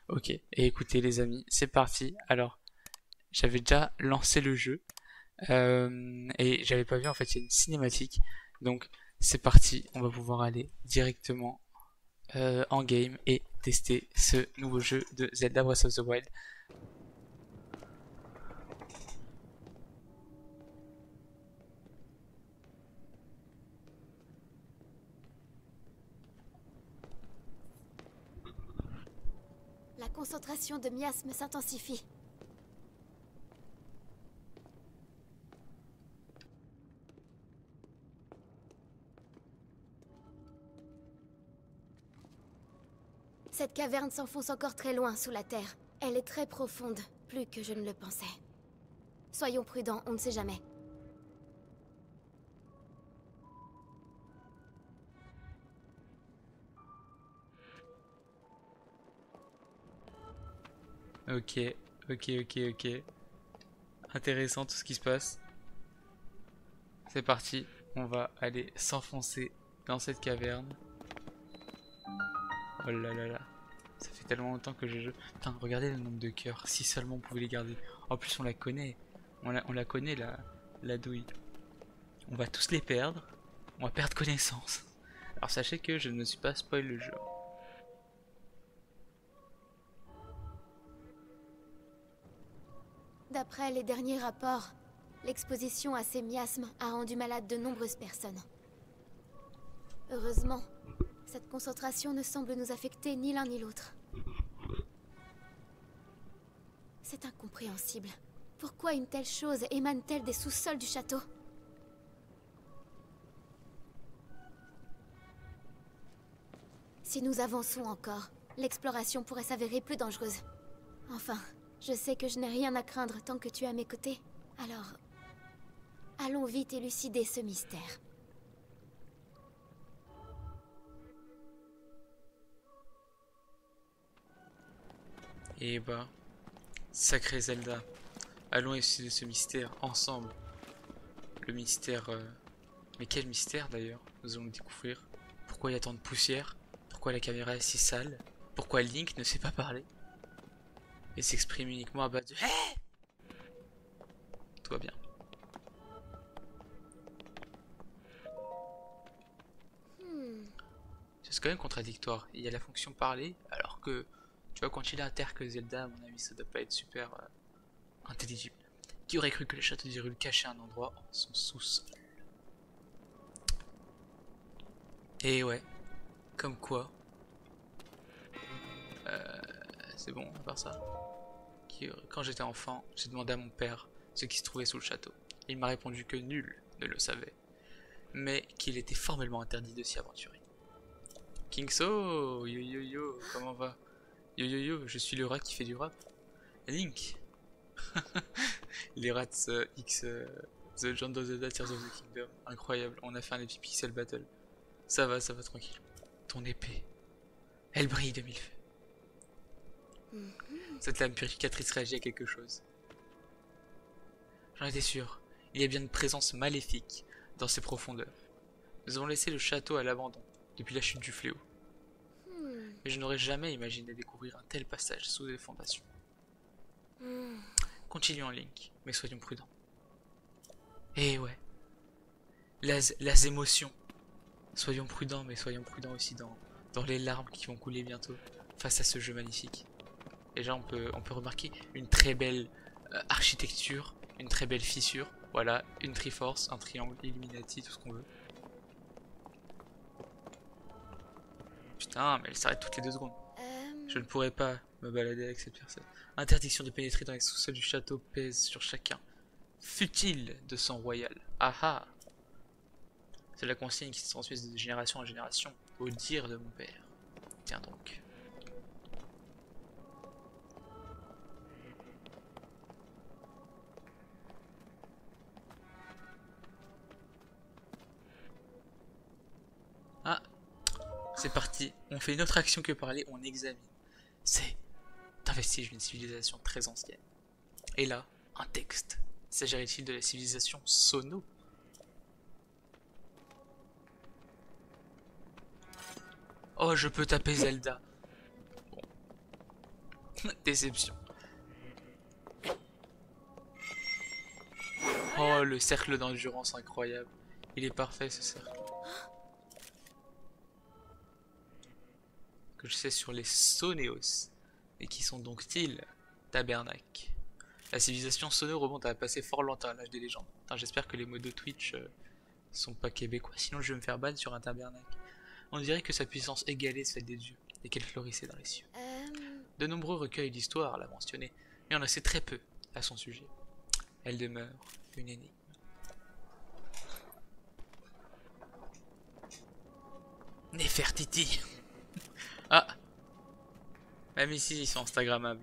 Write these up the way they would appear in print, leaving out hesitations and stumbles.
Ok, et écoutez les amis, c'est parti. Alors, j'avais déjà lancé le jeu et j'avais pas vu en fait il y a une cinématique. Donc c'est parti, on va pouvoir aller directement en game et tester ce nouveau jeu de Zelda Breath of the Wild. La concentration de miasme s'intensifie. Cette caverne s'enfonce encore très loin sous la terre. Elle est très profonde, plus que je ne le pensais. Soyons prudents, on ne sait jamais. Ok, ok. Intéressant tout ce qui se passe. C'est parti, on va aller s'enfoncer dans cette caverne. Oh là là là. Ça fait tellement longtemps que je joue. Putain, regardez le nombre de cœurs. Si seulement on pouvait les garder. En plus, on la connaît. On la connaît, la douille. On va tous les perdre. On va perdre connaissance. Alors sachez que je ne me suis pas spoil le jeu. D'après les derniers rapports, l'exposition à ces miasmes a rendu malade de nombreuses personnes. Heureusement, cette concentration ne semble nous affecter ni l'un ni l'autre. C'est incompréhensible. Pourquoi une telle chose émane-t-elle des sous-sols du château? Si nous avançons encore, l'exploration pourrait s'avérer plus dangereuse. Enfin, je sais que je n'ai rien à craindre tant que tu es à mes côtés. Alors, allons vite élucider ce mystère. Et bah, sacré Zelda. Allons essayer ce mystère ensemble. Le mystère... Mais quel mystère d'ailleurs? Nous allons le découvrir. Pourquoi il y a tant de poussière? Pourquoi la caméra est si sale? Pourquoi Link ne sait pas parler? Et s'exprime uniquement à base de... Tout va bien. C'est quand même contradictoire. Il y a la fonction parler, alors que, tu vois, quand il est à terre que Zelda, à mon avis, ça doit pas être super intelligible. Qui aurait cru que le château d'Hyrule cachait un endroit en son sous-sol? Et ouais, comme quoi, c'est bon, à part ça. Quand j'étais enfant, j'ai demandé à mon père ce qui se trouvait sous le château. Il m'a répondu que nul ne le savait, mais qu'il était formellement interdit de s'y aventurer. Kingso, yo yo yo, comment va? Yo yo yo, je suis le rat qui fait du rap. Link, les rats X The Legend of Zelda Tears of the Kingdom, incroyable. On a fait un Epic Pixel Battle. Ça va tranquille. Ton épée, elle brille de mille feux. Cette lame purificatrice réagit à quelque chose. J'en étais sûr. Il y a bien une présence maléfique dans ces profondeurs. Nous avons laissé le château à l'abandon depuis la chute du fléau. Mais je n'aurais jamais imaginé découvrir un tel passage sous les fondations. Continuons Link, mais soyons prudents. Eh ouais, las émotions. Soyons prudents, mais soyons prudents aussi dans les larmes qui vont couler bientôt face à ce jeu magnifique. Déjà, on peut remarquer une très belle architecture, une très belle fissure. Voilà, une Triforce, un triangle Illuminati, tout ce qu'on veut. Putain, mais elle s'arrête toutes les 2 secondes. Je ne pourrais pas me balader avec cette personne. Interdiction de pénétrer dans les sous-sols du château pèse sur chacun. Fut-il de sang royal? Ah ah! C'est la consigne qui se transmet de génération en génération, au dire de mon père. Tiens donc. Ah, c'est parti. On fait une autre action que parler, on examine. C'est un vestige d'une civilisation très ancienne. Et là, un texte. S'agirait-il de la civilisation Sono? Oh, je peux taper Zelda. Bon, Déception. Oh, le cercle d'endurance incroyable. Il est parfait ce cercle. Que je sais sur les Soneos. Et qui sont donc-ils Tabernacle. La civilisation Soneo remonte à un passé fort lointain à l'âge des légendes. J'espère que les mots de Twitch sont pas québécois, sinon je vais me faire ban sur un tabernacle. On dirait que sa puissance égalait celle des dieux, et qu'elle florissait dans les cieux. De nombreux recueils d'histoire l'a mentionné, mais on en sait très peu à son sujet. Elle demeure une énigme. Néfertiti. Ah. Même ici ils sont instagrammables.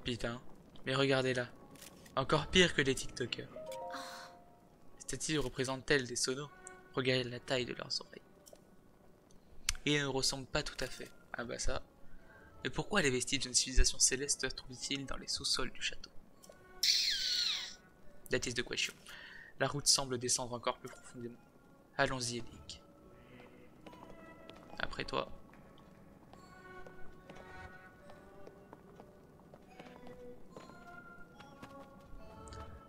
Putain. Mais regardez là. Encore pire que les TikTokers. Ces statues représentent-elles des sonos? Regardez la taille de leurs oreilles. Et elles ne ressemblent pas tout à fait. Ah bah ça. Mais pourquoi les vestiges d'une civilisation céleste se trouvent-ils dans les sous-sols du château? That is the question. La route semble descendre encore plus profondément. Allons-y, Elic. Après toi.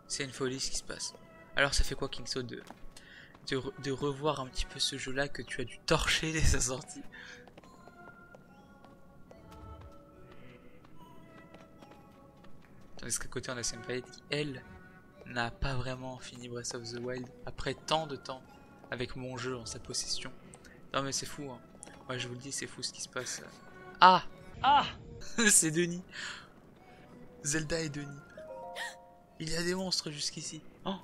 C'est une folie ce qui se passe. Alors ça fait quoi, Kingso, de revoir un petit peu ce jeu-là que tu as dû torcher dès sa sortie? Tandis qu'à côté on a Senpai qui, elle, n'a pas vraiment fini Breath of the Wild après tant de temps avec mon jeu en sa possession. Non mais c'est fou, hein. Moi je vous le dis, c'est fou ce qui se passe. Ah. Ah. C'est Denis. Zelda et Denis. Il y a des monstres jusqu'ici. Oh.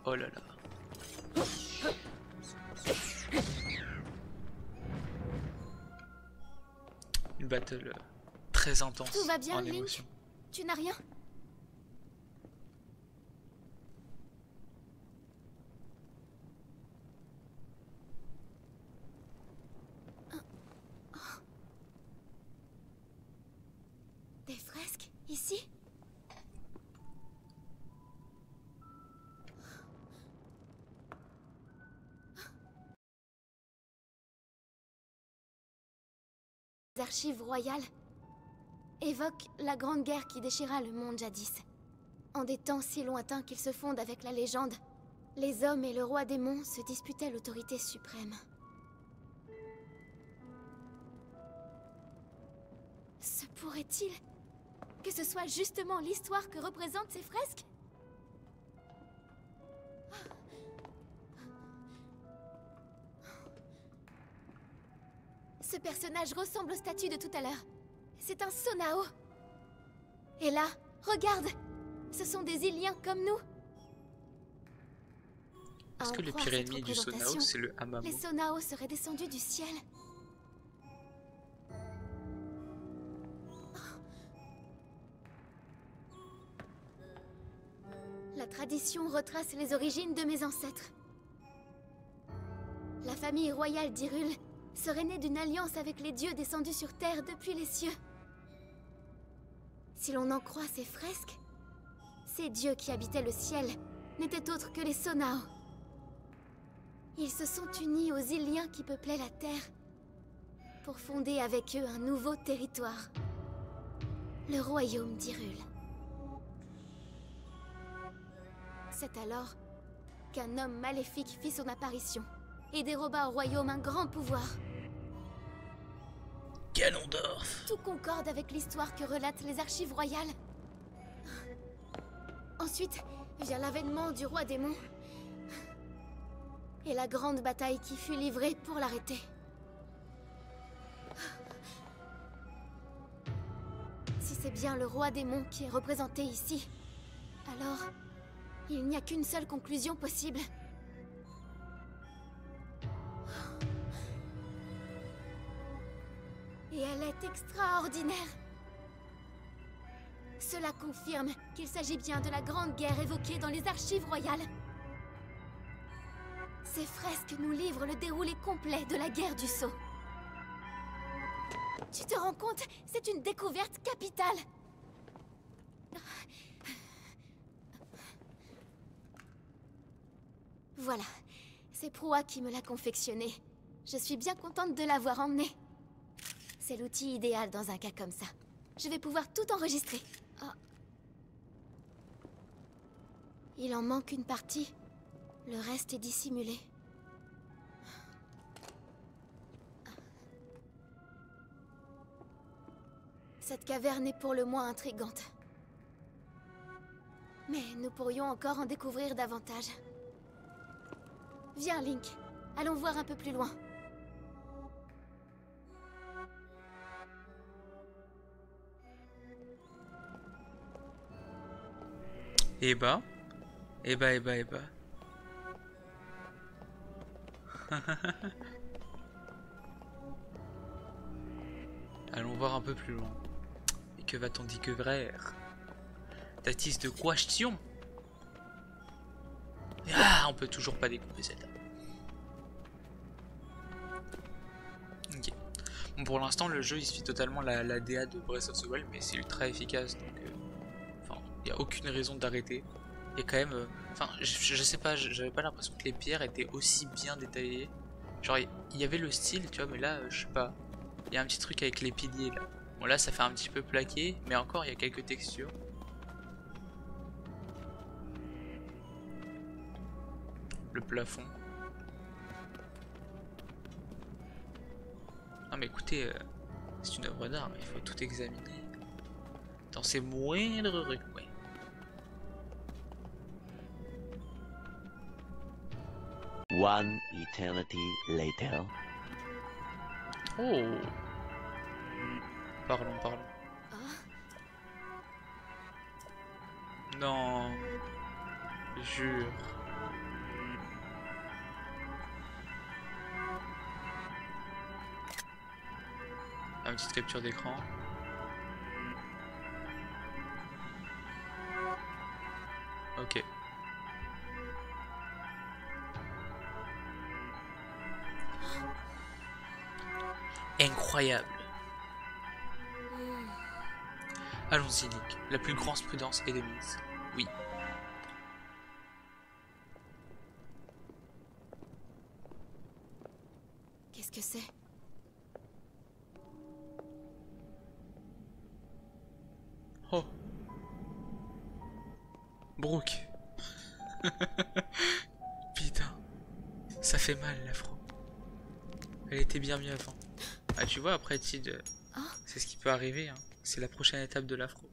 Oh là là. Une battle très intense. Tout va bien, en Link? émotion. Tu n'as rien? Des fresques ici? Les archives royales évoquent la grande guerre qui déchira le monde jadis. En des temps si lointains qu'ils se fondent avec la légende, les hommes et le roi démon se disputaient l'autorité suprême. Se pourrait-il que ce soit justement l'histoire que représentent ces fresques? Ce personnage ressemble au statut de tout à l'heure. C'est un Sonao. Et là, regarde! Ce sont des Iliens comme nous. Est-ce que le pire ennemi du Sonao, c'est le Hamamo? Les Sonao seraient descendus du ciel. La tradition retrace les origines de mes ancêtres. La famille royale d'Hyrule serait née d'une alliance avec les dieux descendus sur Terre depuis les cieux. Si l'on en croit ces fresques, ces dieux qui habitaient le ciel n'étaient autres que les Sonao. Ils se sont unis aux Iliens qui peuplaient la Terre pour fonder avec eux un nouveau territoire, le royaume d'Hyrule. C'est alors qu'un homme maléfique fit son apparition et déroba au royaume un grand pouvoir. Ganondorf. Tout concorde avec l'histoire que relatent les archives royales. Ensuite vient l'avènement du roi démon et la grande bataille qui fut livrée pour l'arrêter. Si c'est bien le roi démon qui est représenté ici, alors il n'y a qu'une seule conclusion possible. Et elle est extraordinaire. Cela confirme qu'il s'agit bien de la grande guerre évoquée dans les archives royales. Ces fresques nous livrent le déroulé complet de la guerre du Sceau. Tu te rends compte? C'est une découverte capitale. Voilà, c'est Proa qui me l'a confectionné. Je suis bien contente de l'avoir emmené. C'est l'outil idéal dans un cas comme ça. Je vais pouvoir tout enregistrer. Oh. Il en manque une partie. Le reste est dissimulé. Cette caverne est pour le moins intrigante. Mais nous pourrions encore en découvrir davantage. Viens, Link. Allons voir un peu plus loin. Eh bah. Eh bah, eh bah, eh bah. Allons voir un peu plus loin. Et que va-t-on découvrir? Tatis de question. Ah, on peut toujours pas découper celle-là. Ok. Bon, pour l'instant, le jeu il suit totalement la DA de Breath of the Wild, mais c'est ultra efficace, donc enfin, il n'y a aucune raison d'arrêter. Et quand même, enfin, je sais pas, j'avais pas l'impression que les pierres étaient aussi bien détaillées. Genre, il y avait le style, tu vois, mais là, je sais pas. Il y a un petit truc avec les piliers là. Bon, là, ça fait un petit peu plaqué, mais encore, il y a quelques textures. Le plafond. Non, mais écoutez, c'est une œuvre d'art, il faut tout examiner dans ses moindres recoins. One eternity later. Oh! Parlons. Non. Jure. Une petite capture d'écran. Ok. Incroyable. Allons-y, Link. La plus grande prudence est de mise. Oui. Qu'est-ce que c'est? Oh. Brooke. Putain. Ça fait mal, l'afro. Elle était bien mieux avant. Ah, tu vois, après, Tid, c'est ce qui peut arriver. Hein. C'est la prochaine étape de l'afro.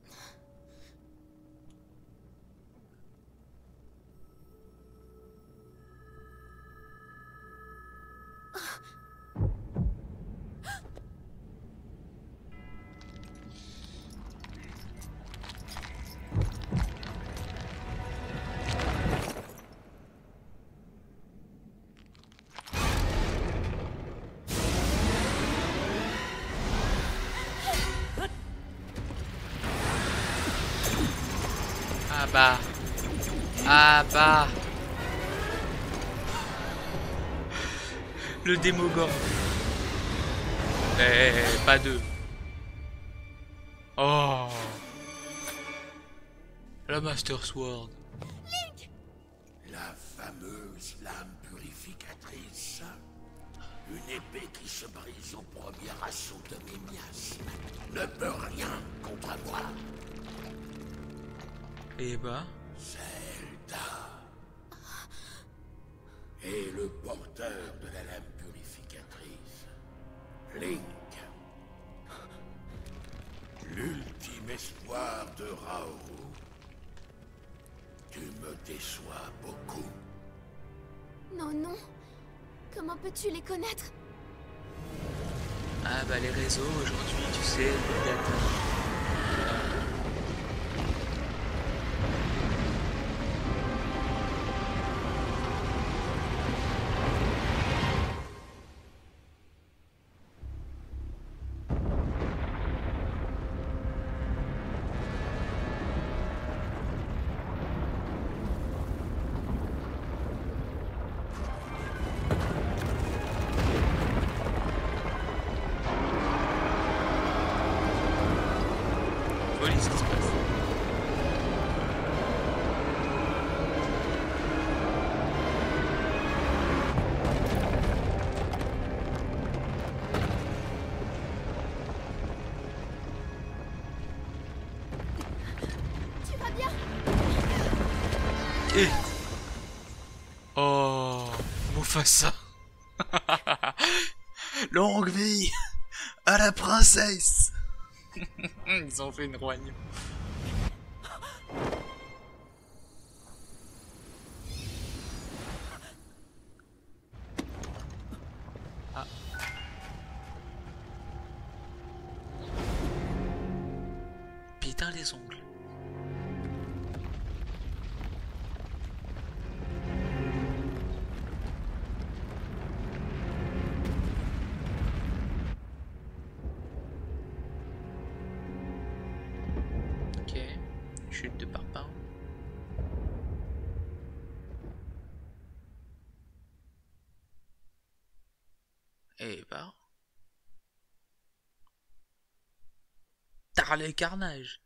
Ah bah. Le démogorgon. Pas deux. Oh. La Master Sword. Link. La fameuse lame purificatrice. Une épée qui se brise au premier assaut de mes miasmes. Ne peut rien contre moi. Et bah. Zelda. Et le porteur de la lame purificatrice. Link. L'ultime espoir de Raoru. Tu me déçois beaucoup. Non. Comment peux-tu les connaître? Ah bah les réseaux aujourd'hui, tu sais, les data. Ce qui se passe. Et... Oh, Mufasa. Longue vie à la princesse. Ils ont fait une roigne. Ah. Putain les ongles. Chute de parpaing. Et bah. Tard le carnage.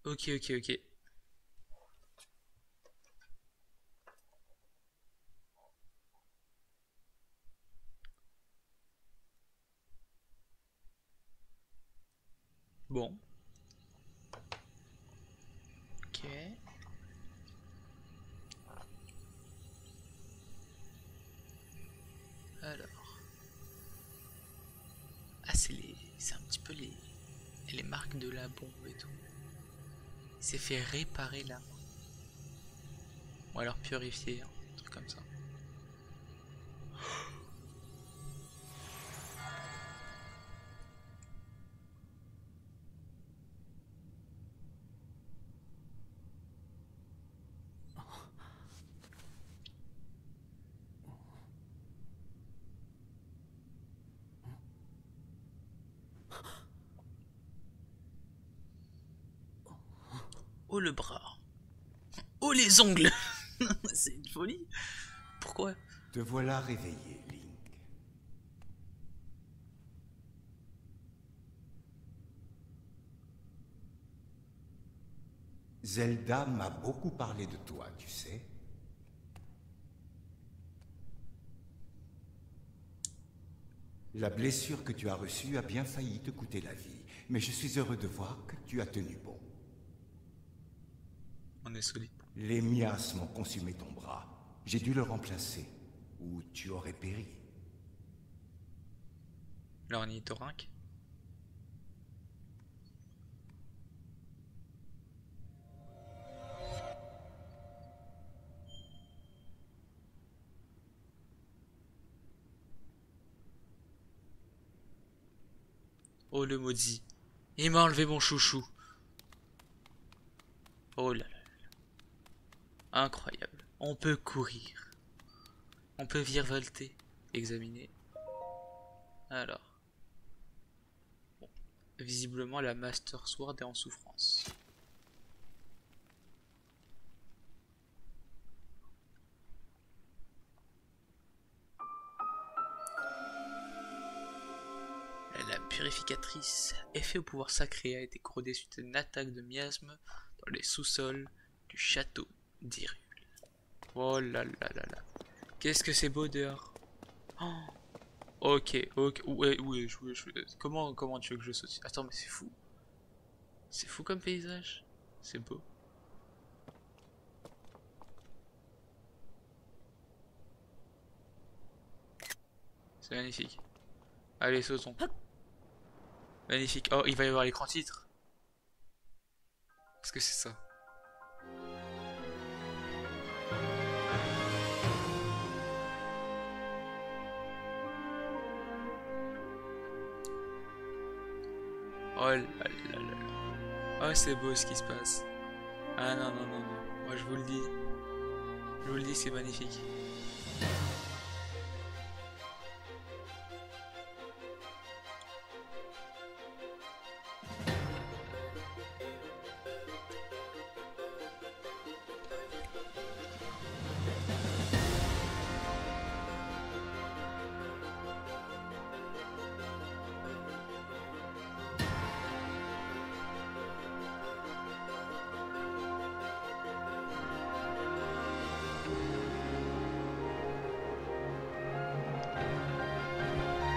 Ok. Bon. Ok. Alors. Ah, c'est un petit peu les marques de la bombe et tout. Il s'est fait réparer là. Ou alors purifier, hein, un truc comme ça. Oh le bras. Oh les ongles. C'est une folie. Pourquoi? Te voilà réveillé, Link. Zelda m'a beaucoup parlé de toi, tu sais. La blessure que tu as reçue a bien failli te coûter la vie, mais je suis heureux de voir que tu as tenu bon. On est solide. Les miasmes ont consumé ton bras. J'ai dû le remplacer, ou tu aurais péri. L'ornithorynque. Oh le maudit. Il m'a enlevé mon chouchou. Oh là là. Incroyable. On peut courir. On peut virevolter. Examiner. Alors. Bon. Visiblement la Master Sword est en souffrance. La purificatrice, effet au pouvoir sacré, a été corrodée suite à une attaque de miasme dans les sous-sols du château d'Hyrule. Oh là là là là. Qu'est-ce que c'est beau dehors. Oh. Ok. Ouais, comment tu veux que je saute? Attends, mais c'est fou. C'est fou comme paysage. C'est beau. C'est magnifique. Allez, sautons. Magnifique. Oh, il va y avoir l'écran titre. Qu'est-ce que c'est ça? Oh là là là là. Oh, c'est beau ce qui se passe. Ah non. Moi je vous le dis. Je vous le dis, c'est magnifique.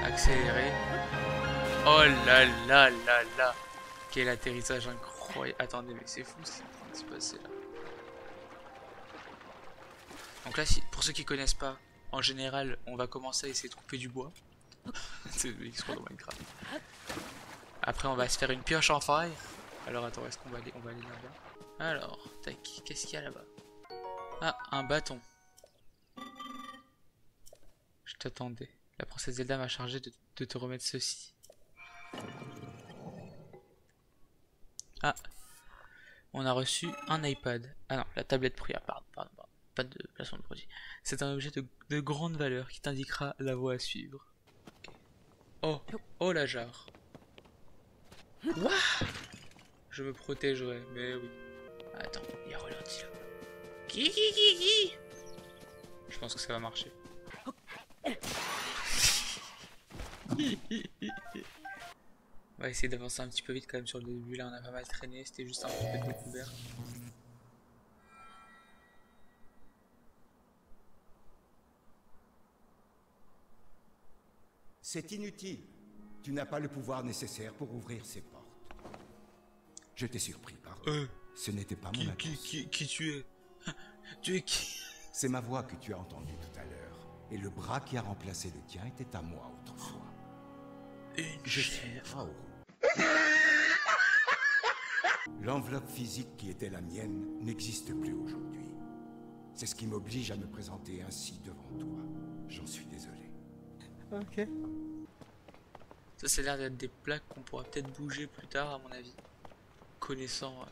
Accélérer. Oh là là là là. Quel atterrissage incroyable. Attendez, mais c'est fou ça. de se passer là. Donc là, si, pour ceux qui connaissent pas, en général, on va commencer à essayer de couper du bois. C'est l'extra dans Minecraft. Après, on va se faire une pioche en fer. Alors attends, est-ce qu'on va aller là-bas? Alors, tac, qu'est-ce qu'il y a là-bas? Ah, un bâton. Je t'attendais. La princesse Zelda m'a chargé de te remettre ceci. Ah, on a reçu un iPad. Ah non, la tablette prière, pardon. Pas de placement de produit. C'est un objet de grande valeur qui t'indiquera la voie à suivre. Okay. Oh la jarre. Wouah! Je me protégerai, mais oui. Attends, il y a ralenti là-bas. Qui. Je pense que ça va marcher. On va essayer d'avancer un petit peu vite quand même sur le début. Là, on a pas mal traîné. C'était juste un petit peu de découverte. C'est inutile. Tu n'as pas le pouvoir nécessaire pour ouvrir ces portes. Je t'ai surpris, pardon. Ce n'était pas mon intention. Qui tu es? Tu es qui? C'est ma voix que tu as entendue tout à l'heure. Et le bras qui a remplacé le tien était à moi autrefois. Je suis Raoul. L'enveloppe physique qui était la mienne n'existe plus aujourd'hui. C'est ce qui m'oblige à me présenter ainsi devant toi. J'en suis désolé. Ok. Ça, c'est l'air d'être des plaques qu'on pourra peut-être bouger plus tard, à mon avis. Connaissant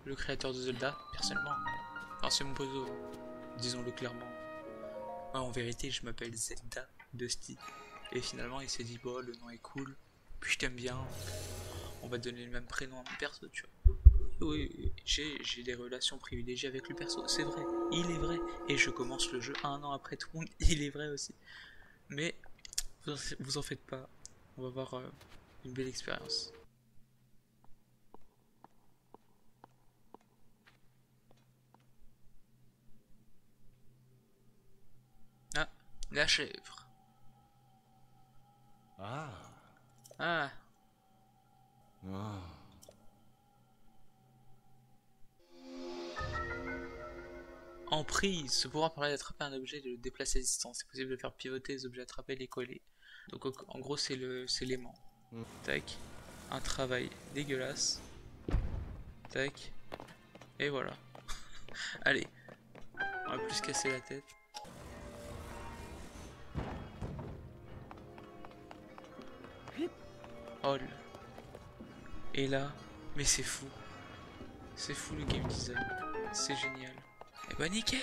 le créateur de Zelda, personnellement. Enfin, c'est mon pozo, disons-le clairement. Ouais, en vérité, je m'appelle Zelda Dusty. Et finalement, il s'est dit, bon, le nom est cool, puis je t'aime bien, on va donner le même prénom à mon perso, tu vois. Oui, j'ai des relations privilégiées avec le perso, c'est vrai, il est vrai. Et je commence le jeu 1 an après tout le monde, il est vrai aussi. Mais vous en faites pas, on va avoir une belle expérience. Ah, la chèvre. Ah. Ah. Ah. Emprise, ce pouvoir permet d'attraper un objet et de le déplacer à distance. C'est possible de faire pivoter les objets attrapés et les coller. Donc en gros c'est l'aimant. Tac. Un travail dégueulasse. Tac. Et voilà. Allez. On va plus se casser la tête. Oh. Et là, mais c'est fou. C'est fou le game design. C'est génial. Et bah nickel.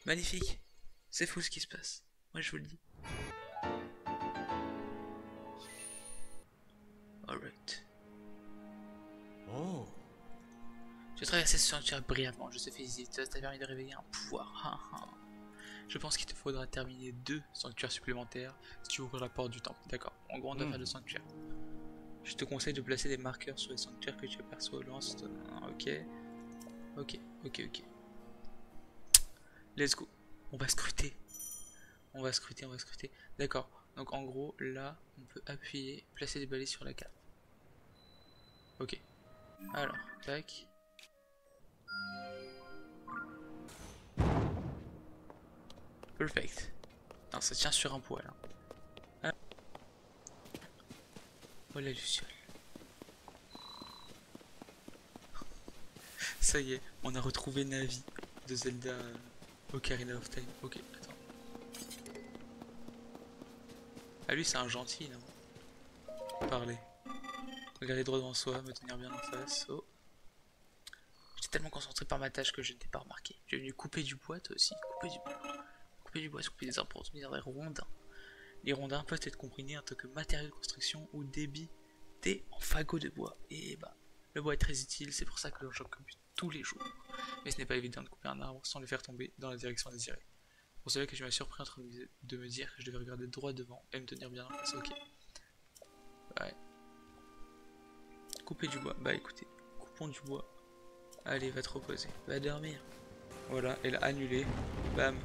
Magnifique. C'est fou ce qui se passe. Moi je vous le dis. Alright. Oh. Tu as traversé ce sanctuaire brièvement. Je sais féliciter. Ça t'a permis de réveiller un pouvoir. Je pense qu'il te faudra terminer 2 sanctuaires supplémentaires si tu ouvres la porte du temple. D'accord. En gros on doit faire 2 sanctuaires. Je te conseille de placer des marqueurs sur les sanctuaires que tu aperçois au loin. Ok. Let's go. On va scruter. On va scruter. D'accord. Donc en gros, là, on peut appuyer, placer des balais sur la carte. Ok. Alors, tac. Perfect. Non, ça tient sur un poil. Hein. Oh la luciole. Ça y est, on a retrouvé Navi de Zelda Ocarina of Time. Ok, attends. Ah lui c'est un gentil, non? Parler. Regarder droit devant soi, me tenir bien en face. Oh. J'étais tellement concentré par ma tâche que je n'étais pas remarqué. J'ai venu couper du bois, toi aussi. Couper du bois, couper des arbres pour obtenir des rondins. Les rondins peuvent être comprimés en tant que matériau de construction ou débités en fagots de bois. Et bah, le bois est très utile, c'est pour ça que j'en coupe tous les jours. Mais ce n'est pas évident de couper un arbre sans le faire tomber dans la direction désirée. Pour cela que je m'ai surpris en train de me dire que je devais regarder droit devant et me tenir bien en face. Ok. Ouais. Couper du bois. Bah écoutez, coupons du bois. Allez, va te reposer. Va dormir. Voilà, elle a annulé. Bam.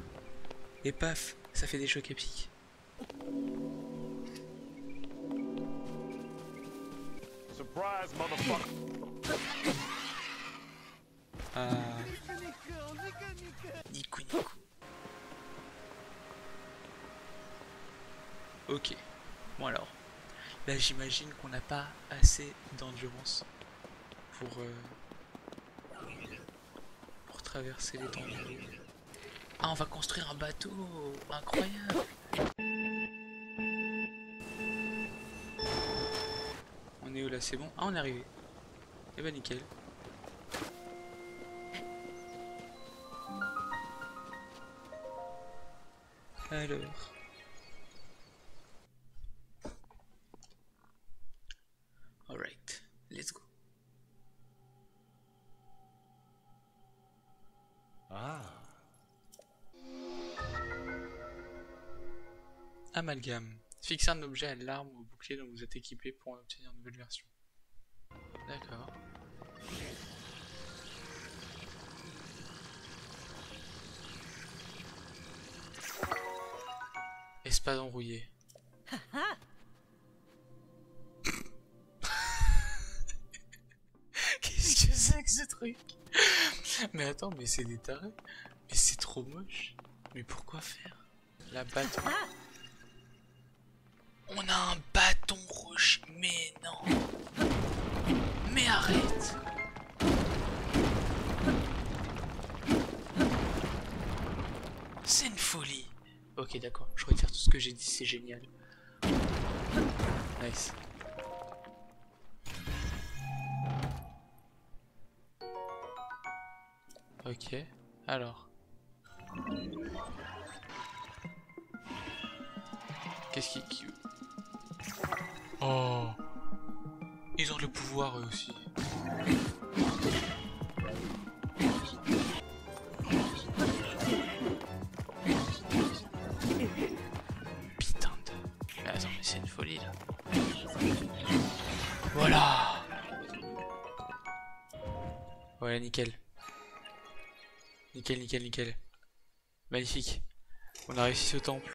Et paf, ça fait des chocs épiques. Surprise, motherfucker. Ah. Nico, Nico. Ok. Bon alors. Là j'imagine qu'on n'a pas assez d'endurance pour traverser les temps de l'eau. Ah, on va construire un bateau. Incroyable. On est où là? C'est bon? Ah, on est arrivé. Eh ben nickel. Alors. Alright, let's go. Ah, Amalgame. Fixez un objet à l'arme ou au bouclier dont vous êtes équipé pour en obtenir une nouvelle version. D'accord. Espade enrouillée. Qu'est-ce que c'est que ce truc? Mais attends, mais c'est des tarés. Mais c'est trop moche. Mais pourquoi faire? La bâton. On a un bâton rouge. Mais non. Mais arrête. C'est une folie. Ok, d'accord. Je retire tout ce que j'ai dit. C'est génial. Nice. Ok. Alors. Qu'est-ce qui... Oh. Ils ont le pouvoir eux aussi. Putain de... Mais attends, mais c'est une folie là. Voilà. Voilà, nickel. Nickel, nickel, nickel. Magnifique. On a réussi ce temple.